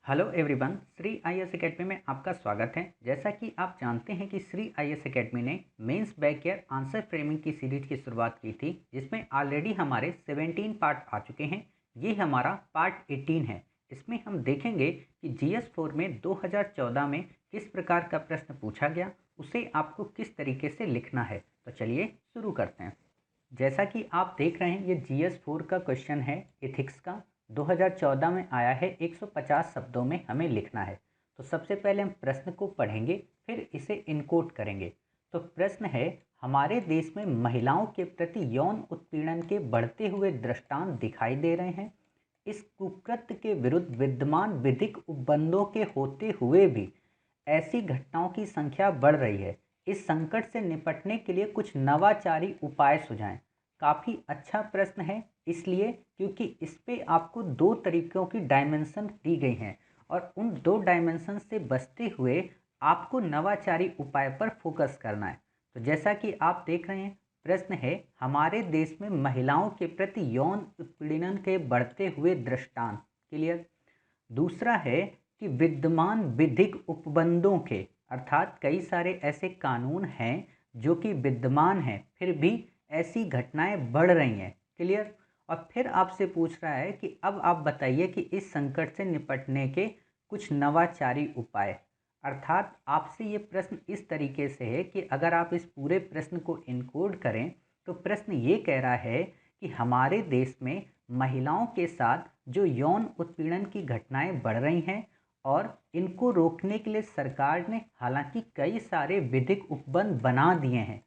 Hello everyone, Shri IAS academy में आपका स्वागत है। जैसा कि आप जानते हैं कि श्री आईएएस एकेडमी ने मेंस बैकईयर आंसर फ्रेमिंग की सीरीज की शुरुआत की थी, जिसमें ऑलरेडी हमारे 17 पार्ट आ चुके हैं। ये हमारा पार्ट 18 है। इसमें हम देखेंगे कि जीएस 4 में 2014 में किस प्रकार का प्रश्न पूछा गया, उसे आपको किस तरीके से लिखना है। तो चलिए शुरू करते हैं। जैसा कि आप देख रहे हैं, ये जीएस 4 का क्वेश्चन है एथिक्स का। 2014 में आया है। 150 शब्दों में हमें लिखना है। तो सबसे पहले हम प्रश्न को पढ़ेंगे, फिर इसे इनकोड करेंगे। तो प्रश्न है, हमारे देश में महिलाओं के प्रति यौन उत्पीड़न के बढ़ते हुए दृष्टांत दिखाई दे रहे हैं। इस कुकृत्य के विरुद्ध विद्यमान विधिक उपबंधों के होते हुए भी ऐसी घटनाओं की संख्या बढ़ रही है। इस संकट से निपटने के लिए कुछ नवाचारी उपाय सुझाएं। काफ़ी अच्छा प्रश्न है, इसलिए क्योंकि इस पे आपको दो तरीकों की डायमेंशन दी गई हैं और उन दो डायमेंशन से बचते हुए आपको नवाचारी उपाय पर फोकस करना है। तो जैसा कि आप देख रहे हैं, प्रश्न है, हमारे देश में महिलाओं के प्रति यौन उत्पीड़न के बढ़ते हुए दृष्टांत। क्लियर। दूसरा है कि विद्यमान विधिक उपबंधों के, अर्थात कई सारे ऐसे कानून हैं जो कि विद्यमान हैं, फिर भी ऐसी घटनाएं बढ़ रही हैं। क्लियर। और फिर आपसे पूछ रहा है कि अब आप बताइए कि इस संकट से निपटने के कुछ नवाचारी उपाय। अर्थात आपसे ये प्रश्न इस तरीके से है कि अगर आप इस पूरे प्रश्न को इनकोड करें तो प्रश्न ये कह रहा है कि हमारे देश में महिलाओं के साथ जो यौन उत्पीड़न की घटनाएं बढ़ रही हैं और इनको रोकने के लिए सरकार ने हालांकि कई सारे विधिक उपबंध बना दिए हैं,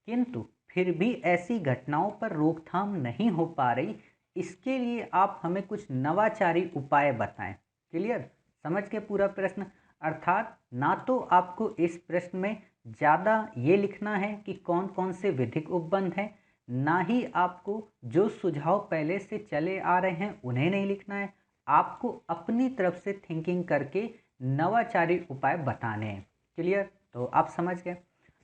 किंतु फिर भी ऐसी घटनाओं पर रोकथाम नहीं हो पा रही। इसके लिए आप हमें कुछ नवाचारी उपाय बताएं। क्लियर। समझ के पूरा प्रश्न। अर्थात ना तो आपको इस प्रश्न में ज़्यादा ये लिखना है कि कौन कौन से विधिक उपबंध हैं, ना ही आपको जो सुझाव पहले से चले आ रहे हैं उन्हें नहीं लिखना है। आपको अपनी तरफ से थिंकिंग करके नवाचारी उपाय बताने हैं। क्लियर। तो आप समझ गए।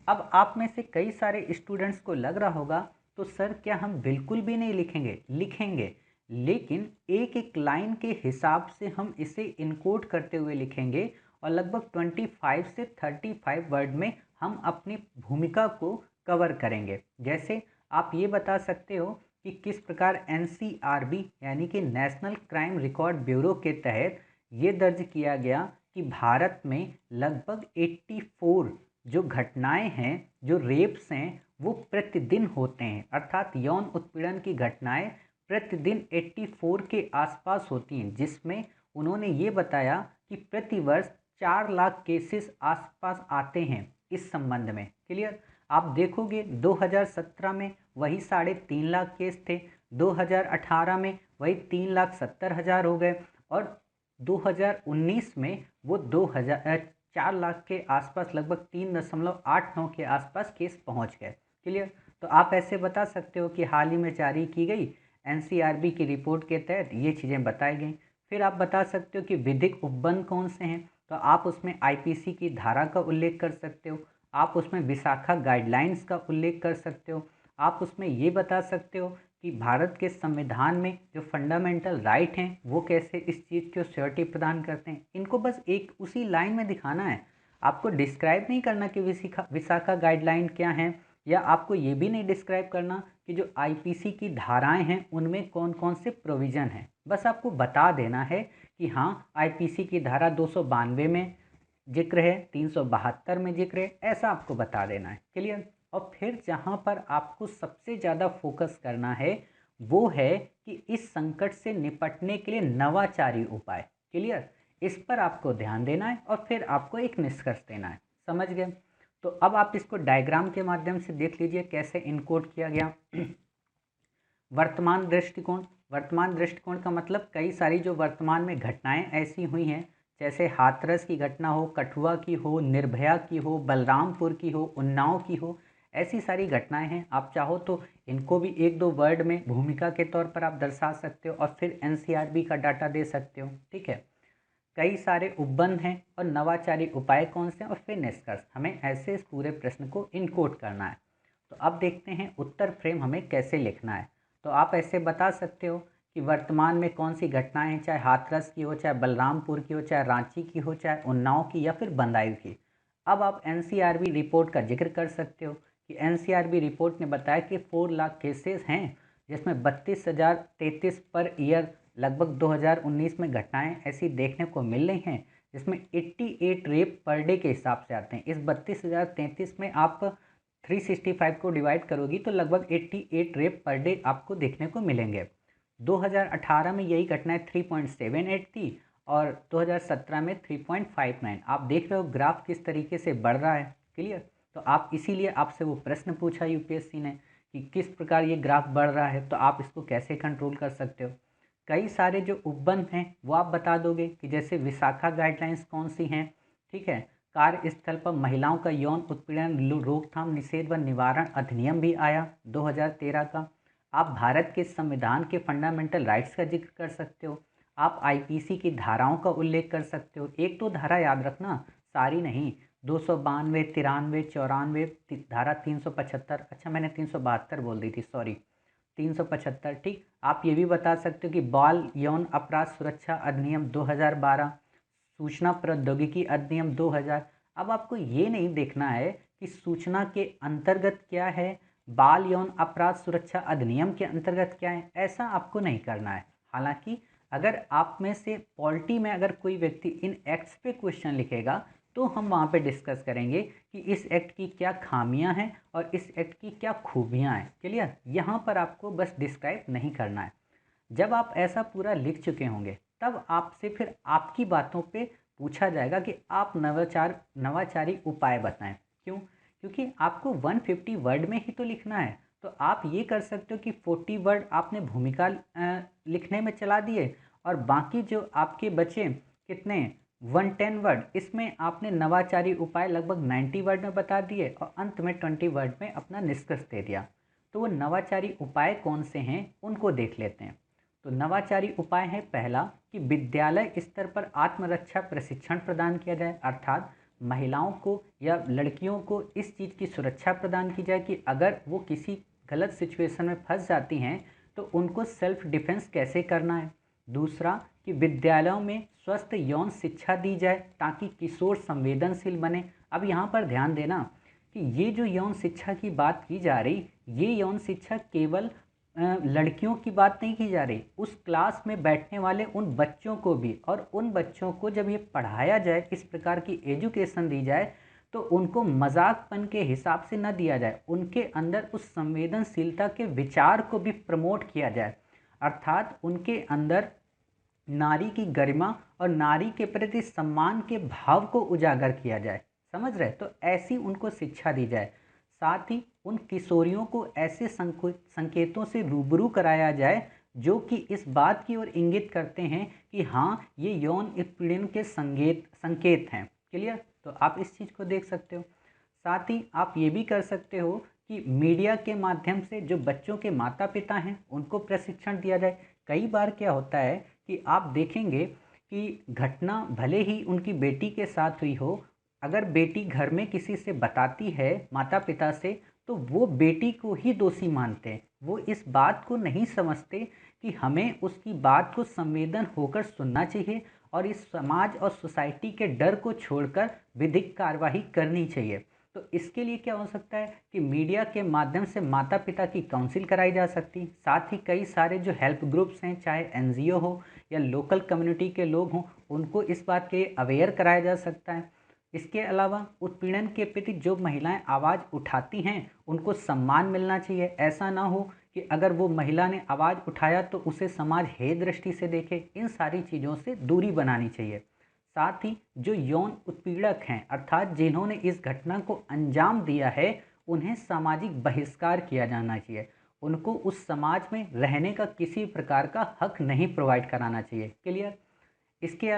अब आप में से कई सारे स्टूडेंट्स को लग रहा होगा, तो सर क्या हम बिल्कुल भी नहीं लिखेंगे? लिखेंगे, लेकिन एक एक लाइन के हिसाब से हम इसे इनकोड करते हुए लिखेंगे और लगभग 25 से 35 वर्ड में हम अपनी भूमिका को कवर करेंगे। जैसे आप ये बता सकते हो कि किस प्रकार एनसीआरबी यानी कि नेशनल क्राइम रिकॉर्ड ब्यूरो के तहत ये दर्ज किया गया कि भारत में लगभग 84 जो घटनाएं हैं, जो रेप्स हैं, वो प्रतिदिन होते हैं। अर्थात यौन उत्पीड़न की घटनाएं प्रतिदिन 84 के आसपास होती हैं, जिसमें उन्होंने ये बताया कि प्रतिवर्ष 4 लाख केसेस आसपास आते हैं इस संबंध में। क्लियर। आप देखोगे 2017 में वही 3.5 लाख केस थे, 2018 में वही 3,70,000 हो गए और 2019 में वो 4 लाख के आसपास, लगभग 3.89 के आसपास केस पहुंच गए। क्लियर। तो आप ऐसे बता सकते हो कि हाल ही में जारी की गई एनसीआरबी की रिपोर्ट के तहत ये चीज़ें बताई गई। फिर आप बता सकते हो कि विधिक उपबंध कौन से हैं, तो आप उसमें आईपीसी की धारा का उल्लेख कर सकते हो, आप उसमें विशाखा गाइडलाइंस का उल्लेख कर सकते हो, आप उसमें ये बता सकते हो कि भारत के संविधान में जो फंडामेंटल राइट हैं वो कैसे इस चीज़ की श्योरिटी प्रदान करते हैं। इनको बस एक उसी लाइन में दिखाना है, आपको डिस्क्राइब नहीं करना कि विशाखा गाइडलाइन क्या है, या आपको ये भी नहीं डिस्क्राइब करना कि जो आईपीसी की धाराएं हैं उनमें कौन कौन से प्रोविज़न हैं। बस आपको बता देना है कि हाँ, आईपीसी की धारा 292 में जिक्र है, 372 में जिक्र है, ऐसा आपको बता देना है। क्लियर। और फिर जहाँ पर आपको सबसे ज़्यादा फोकस करना है वो है कि इस संकट से निपटने के लिए नवाचारी उपाय। क्लियर। इस पर आपको ध्यान देना है और फिर आपको एक निष्कर्ष देना है। समझ गए। तो अब आप इसको डायग्राम के माध्यम से देख लीजिए कैसे इनकोड किया गया। वर्तमान दृष्टिकोण। वर्तमान दृष्टिकोण का मतलब कई सारी जो वर्तमान में घटनाएं ऐसी हुई हैं, जैसे हाथरस की घटना हो, कठुआ की हो, निर्भया की हो, बलरामपुर की हो, उन्नाव की हो, ऐसी सारी घटनाएं हैं। आप चाहो तो इनको भी एक दो वर्ड में भूमिका के तौर पर आप दर्शा सकते हो और फिर एनसीआरबी का डाटा दे सकते हो। ठीक है। कई सारे उपबंध हैं और नवाचारी उपाय कौन से हैं और फिर निष्कर्ष। हमें ऐसे इस पूरे प्रश्न को इनकोड करना है। तो अब देखते हैं उत्तर फ्रेम हमें कैसे लिखना है। तो आप ऐसे बता सकते हो कि वर्तमान में कौन सी घटनाएं हैं, चाहे हाथरस की हो, चाहे बलरामपुर की हो, चाहे रांची की हो, चाहे उन्नाव की या फिर बदायूं की। अब आप एनसीआरबी रिपोर्ट का जिक्र कर सकते हो कि एनसीआरबी रिपोर्ट ने बताया कि 4 लाख केसेस हैं, जिसमें 32,033 पर ईयर लगभग 2019 में घटनाएं ऐसी देखने को मिल रही हैं, जिसमें 88 रेप पर डे के हिसाब से आते हैं। इस 32,033 में आप 365 को डिवाइड करोगी तो लगभग 88 रेप पर डे आपको देखने को मिलेंगे। 2018 में यही घटनाएं 3.78 थी और 2017 में 3.59। आप देख रहे हो ग्राफ किस तरीके से बढ़ रहा है। क्लियर? तो आप इसीलिए आपसे वो प्रश्न पूछा यूपीएससी ने कि किस प्रकार ये ग्राफ बढ़ रहा है, तो आप इसको कैसे कंट्रोल कर सकते हो। कई सारे जो उपबंध हैं वो आप बता दोगे कि जैसे विशाखा गाइडलाइंस कौन सी हैं, ठीक है। कार्यस्थल पर महिलाओं का यौन उत्पीड़न रोकथाम निषेध व निवारण अधिनियम भी आया 2013 का। आप भारत के संविधान के फंडामेंटल राइट्स का जिक्र कर सकते हो। आप आईपीसी की धाराओं का उल्लेख कर सकते हो। एक तो धारा याद रखना, सारी नहीं, 292, 93, 94, धारा 375, अच्छा मैंने 372 बोल दी थी, सॉरी, 375, ठीक। आप ये भी बता सकते हो कि बाल यौन अपराध सुरक्षा अधिनियम 2012, सूचना प्रौद्योगिकी अधिनियम 2000। अब आपको ये नहीं देखना है कि सूचना के अंतर्गत क्या है, बाल यौन अपराध सुरक्षा अधिनियम के अंतर्गत क्या है, ऐसा आपको नहीं करना है। हालांकि अगर आप में से पॉलिटी में अगर कोई व्यक्ति इन एक्ट्स पे क्वेश्चन लिखेगा तो हम वहाँ पे डिस्कस करेंगे कि इस एक्ट की क्या खामियां हैं और इस एक्ट की क्या खूबियां हैं। क्लियर? यहाँ पर आपको बस डिस्क्राइब नहीं करना है। जब आप ऐसा पूरा लिख चुके होंगे तब आपसे फिर आपकी बातों पे पूछा जाएगा कि आप नवाचारी उपाय बताएं। क्यों? क्योंकि आपको 150 वर्ड में ही तो लिखना है। तो आप ये कर सकते हो कि 40 वर्ड आपने भूमिका लिखने में चला दिए और बाकी जो आपके बचे कितने 110 वर्ड, इसमें आपने नवाचारी उपाय लगभग 90 वर्ड में बता दिए और अंत में 20 वर्ड में अपना निष्कर्ष दे दिया। तो वो नवाचारी उपाय कौन से हैं उनको देख लेते हैं। तो नवाचारी उपाय है पहला कि विद्यालय स्तर पर आत्मरक्षा प्रशिक्षण प्रदान किया जाए, अर्थात महिलाओं को या लड़कियों को इस चीज़ की सुरक्षा प्रदान की जाए कि अगर वो किसी गलत सिचुएशन में फंस जाती हैं तो उनको सेल्फ डिफेंस कैसे करना है। दूसरा कि विद्यालयों में स्वस्थ यौन शिक्षा दी जाए ताकि किशोर संवेदनशील बने। अब यहाँ पर ध्यान देना कि ये जो यौन शिक्षा की बात की जा रही, ये यौन शिक्षा केवल लड़कियों की बात नहीं की जा रही, उस क्लास में बैठने वाले उन बच्चों को भी, और उन बच्चों को जब ये पढ़ाया जाए, इस प्रकार की एजुकेशन दी जाए तो उनको मजाकपन के हिसाब से न दिया जाए, उनके अंदर उस संवेदनशीलता के विचार को भी प्रमोट किया जाए, अर्थात उनके अंदर नारी की गरिमा और नारी के प्रति सम्मान के भाव को उजागर किया जाए। समझ रहे? तो ऐसी उनको शिक्षा दी जाए। साथ ही उन किशोरियों को ऐसे संकेतों से रूबरू कराया जाए जो कि इस बात की ओर इंगित करते हैं कि हाँ ये यौन उत्पीड़न के संकेत हैं। क्लियर? तो आप इस चीज़ को देख सकते हो। साथ ही आप ये भी कर सकते हो कि मीडिया के माध्यम से जो बच्चों के माता पिता हैं उनको प्रशिक्षण दिया जाए। कई बार क्या होता है कि आप देखेंगे कि घटना भले ही उनकी बेटी के साथ हुई हो, अगर बेटी घर में किसी से बताती है माता पिता से तो वो बेटी को ही दोषी मानते हैं। वो इस बात को नहीं समझते कि हमें उसकी बात को संवेदन होकर सुनना चाहिए और इस समाज और सोसाइटी के डर को छोड़कर विधिक कार्यवाही करनी चाहिए। तो इसके लिए क्या हो सकता है कि मीडिया के माध्यम से माता पिता की काउंसिल कराई जा सकती। साथ ही कई सारे जो हेल्प ग्रुप्स हैं, चाहे एनजीओ हो या लोकल कम्युनिटी के लोग हों, उनको इस बात के अवेयर कराया जा सकता है। इसके अलावा उत्पीड़न के प्रति जो महिलाएं आवाज़ उठाती हैं उनको सम्मान मिलना चाहिए। ऐसा ना हो कि अगर वो महिला ने आवाज़ उठाया तो उसे समाज हे दृष्टि से देखे। इन सारी चीज़ों से दूरी बनानी चाहिए। साथ ही जो यौन उत्पीड़क हैं, अर्थात जिन्होंने इस घटना को अंजाम दिया है, उन्हें सामाजिक बहिष्कार किया जाना चाहिए। उनको उस समाज में रहने का किसी प्रकार का हक नहीं प्रोवाइड कराना चाहिए। क्लियर? इसके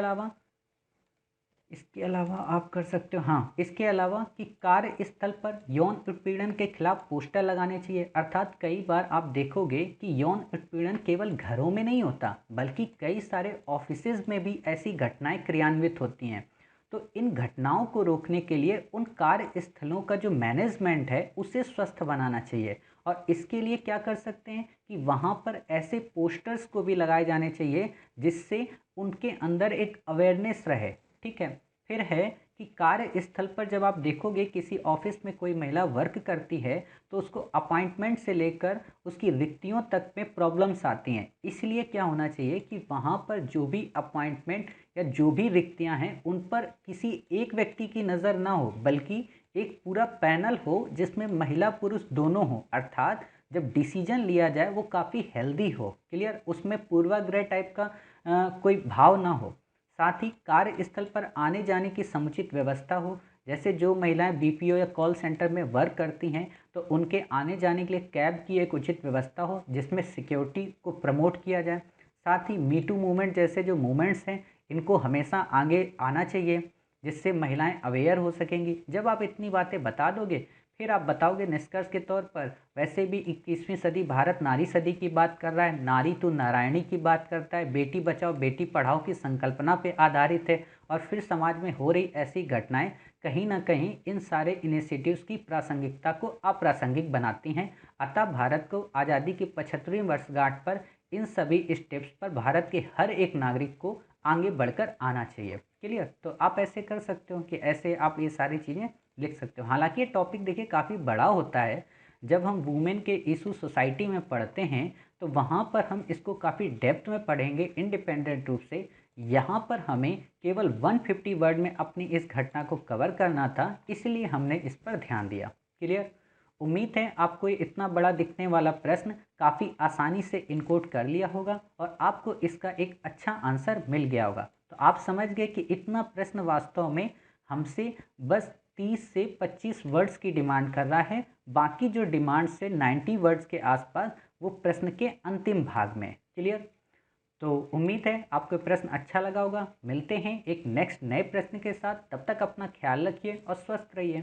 अलावा आप कर सकते हो, हाँ, इसके अलावा कि कार्यस्थल पर यौन उत्पीड़न के खिलाफ पोस्टर लगाने चाहिए। अर्थात कई बार आप देखोगे कि यौन उत्पीड़न केवल घरों में नहीं होता बल्कि कई सारे ऑफिसेज में भी ऐसी घटनाएं क्रियान्वित होती हैं। तो इन घटनाओं को रोकने के लिए उन कार्यस्थलों का जो मैनेजमेंट है उसे स्वस्थ बनाना चाहिए और इसके लिए क्या कर सकते हैं कि वहाँ पर ऐसे पोस्टर्स को भी लगाए जाने चाहिए जिससे उनके अंदर एक अवेयरनेस रहे। ठीक है। फिर है कि कार्यस्थल पर जब आप देखोगे किसी ऑफिस में कोई महिला वर्क करती है तो उसको अपॉइंटमेंट से लेकर उसकी रिक्तियों तक में प्रॉब्लम्स आती हैं। इसलिए क्या होना चाहिए कि वहाँ पर जो भी अपॉइंटमेंट या जो भी रिक्तियाँ हैं उन पर किसी एक व्यक्ति की नज़र ना हो, बल्कि एक पूरा पैनल हो जिसमें महिला पुरुष दोनों हो, अर्थात जब डिसीजन लिया जाए वो काफ़ी हेल्दी हो। क्लियर। उसमें पूर्वाग्रह टाइप का कोई भाव ना हो। साथ ही कार्यस्थल पर आने जाने की समुचित व्यवस्था हो। जैसे जो महिलाएं बीपीओ या कॉल सेंटर में वर्क करती हैं तो उनके आने जाने के लिए कैब की एक उचित व्यवस्था हो जिसमें सिक्योरिटी को प्रमोट किया जाए। साथ ही मी टू मूवमेंट जैसे जो मूवमेंट्स हैं इनको हमेशा आगे आना चाहिए जिससे महिलाएं अवेयर हो सकेंगी। जब आप इतनी बातें बता दोगे फिर आप बताओगे निष्कर्ष के तौर पर, वैसे भी 21वीं सदी भारत नारी सदी की बात कर रहा है, नारी तो नारायणी की बात करता है, बेटी बचाओ बेटी पढ़ाओ की संकल्पना पे आधारित है। और फिर समाज में हो रही ऐसी घटनाएं कहीं ना कहीं इन सारे इनिशिएटिव्स की प्रासंगिकता को अप्रासंगिक बनाती हैं। अतः भारत को आज़ादी की 75वीं वर्षगांठ पर इन सभी स्टेप्स पर भारत के हर एक नागरिक को आगे बढ़कर आना चाहिए। क्लियर। तो आप ऐसे कर सकते हो कि ऐसे आप ये सारी चीज़ें लिख सकते हो। हालांकि ये टॉपिक देखिए काफ़ी बड़ा होता है। जब हम वुमेन के इशू सोसाइटी में पढ़ते हैं तो वहाँ पर हम इसको काफ़ी डेप्थ में पढ़ेंगे इंडिपेंडेंट रूप से। यहाँ पर हमें केवल 150 वर्ड में अपनी इस घटना को कवर करना था, इसलिए हमने इस पर ध्यान दिया। क्लियर। उम्मीद है आपको ये इतना बड़ा दिखने वाला प्रश्न काफ़ी आसानी से इनकोड कर लिया होगा और आपको इसका एक अच्छा आंसर मिल गया होगा। तो आप समझ गए कि इतना प्रश्न वास्तव में हमसे बस 30 से 25 वर्ड्स की डिमांड कर रहा है। बाकी जो डिमांड से 90 वर्ड्स के आसपास वो प्रश्न के अंतिम भाग में। क्लियर। तो उम्मीद है आपको प्रश्न अच्छा लगा होगा। मिलते हैं एक नेक्स्ट नए प्रश्न के साथ। तब तक अपना ख्याल रखिए और स्वस्थ रहिए।